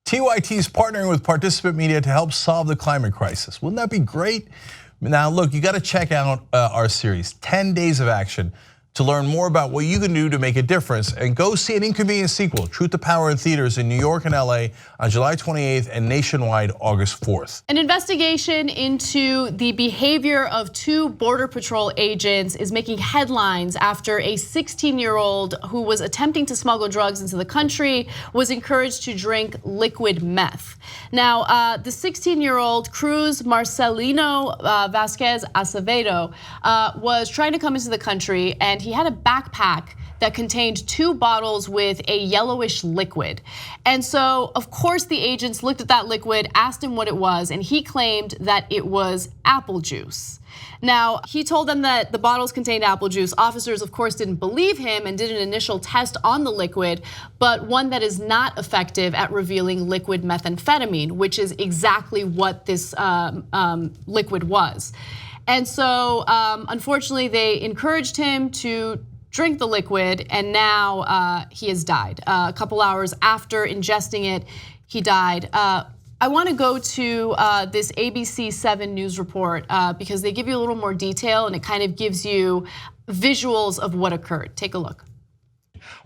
TYT is partnering with participant media to help solve the climate crisis. Wouldn't that be great? Now look, you gotta check out our series, 10 Days of Action, to learn more about what you can do to make a difference, and go see an Inconvenient sequel, Truth to Power, in theaters in New York and LA on July 28th and nationwide August 4th. An investigation into the behavior of 2 Border Patrol agents is making headlines after a 16-year-old who was attempting to smuggle drugs into the country was encouraged to drink liquid meth. Now, the 16-year-old Cruz Marcelino Velazquez Acevedo was trying to come into the country, and he had a backpack that contained 2 bottles with a yellowish liquid. And so, of course, the agents looked at that liquid, asked him what it was, and he claimed that it was apple juice. Now, he told them that the bottles contained apple juice. Officers, of course, didn't believe him and did an initial test on the liquid, but one that is not effective at revealing liquid methamphetamine, which is exactly what this liquid was. And so, unfortunately, they encouraged him to drink the liquid, and now he has died. A couple hours after ingesting it, he died. I want to go to this ABC 7 news report because they give you a little more detail, and it kind of gives you visuals of what occurred. Take a look.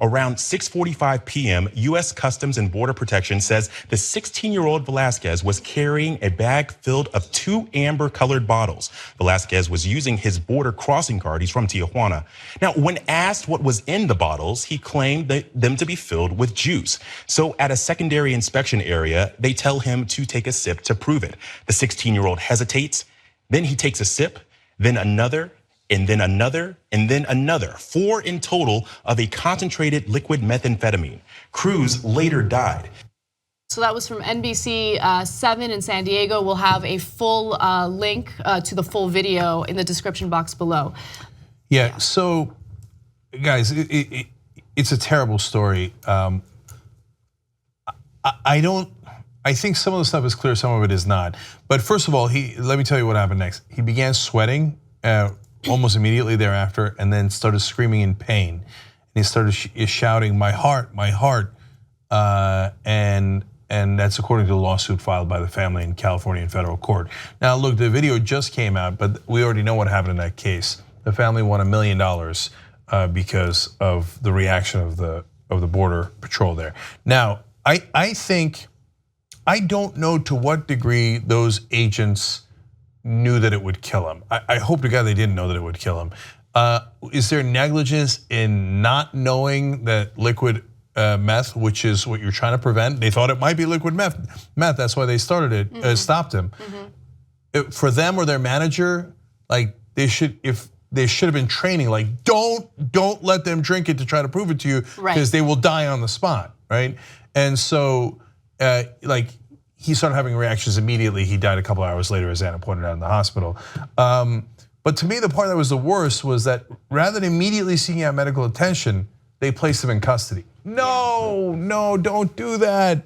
Around 6:45 p.m., U.S. Customs and Border Protection says the 16-year-old Velazquez was carrying a bag filled of 2 amber-colored bottles. Velazquez was using his border crossing card. He's from Tijuana. Now, when asked what was in the bottles, he claimed them to be filled with juice. So at a secondary inspection area, they tell him to take a sip to prove it. The 16-year-old hesitates, then he takes a sip, then another, and then another, and then another. 4 in total of a concentrated liquid methamphetamine. Cruz later died. So that was from NBC 7 in San Diego. We'll have a full link to the full video in the description box below. Yeah, so guys, it's a terrible story. I think some of the stuff is clear, some of it is not. But first of all, let me tell you what happened next. He began sweating almost immediately thereafter, and then started screaming in pain. And he started shouting, "My heart, my heart," and that's according to the lawsuit filed by the family in California in federal court. Now, look, the video just came out, but we already know what happened in that case. The family won $1 million because of the reaction of the Border Patrol there. Now, I don't know to what degree those agents knew that it would kill him. I hope to God they didn't know that it would kill him. Is there negligence in not knowing that liquid meth, which is what you're trying to prevent? They thought it might be liquid meth. That's why they started it, stopped him. For them or their manager, like they should have been training. Like don't let them drink it to try to prove it to you, because they will die on the spot, right? And so, like, he started having reactions immediately. He died a couple hours later, as Anna pointed out, in the hospital. But to me, the part that was the worst was that rather than immediately seeking out medical attention, they placed him in custody. No, don't do that.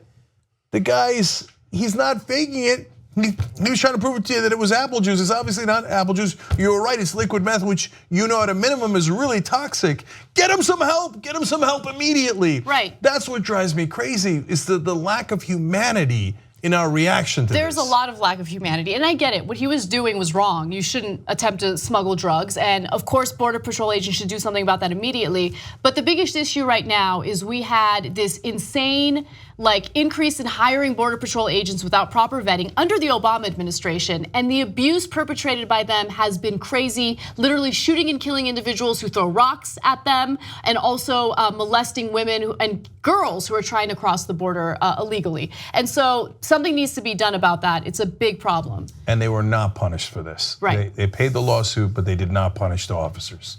The guy's, he's not faking it. He was trying to prove it to you that it was apple juice. It's obviously not apple juice. You were right, it's liquid meth, which you know at a minimum is really toxic. Get him some help, immediately. Right. That's what drives me crazy, is the lack of humanity in our reaction to this. There's a lot of lack of humanity, and I get it. What he was doing was wrong. You shouldn't attempt to smuggle drugs, and of course, Border Patrol agents should do something about that immediately. But the biggest issue right now is we had this insane increase in hiring Border Patrol agents without proper vetting under the Obama administration, and the abuse perpetrated by them has been crazy, literally shooting and killing individuals who throw rocks at them, and also molesting women and girls who are trying to cross the border illegally. And so something needs to be done about that. It's a big problem. And they were not punished for this. Right. They paid the lawsuit, but they did not punish the officers.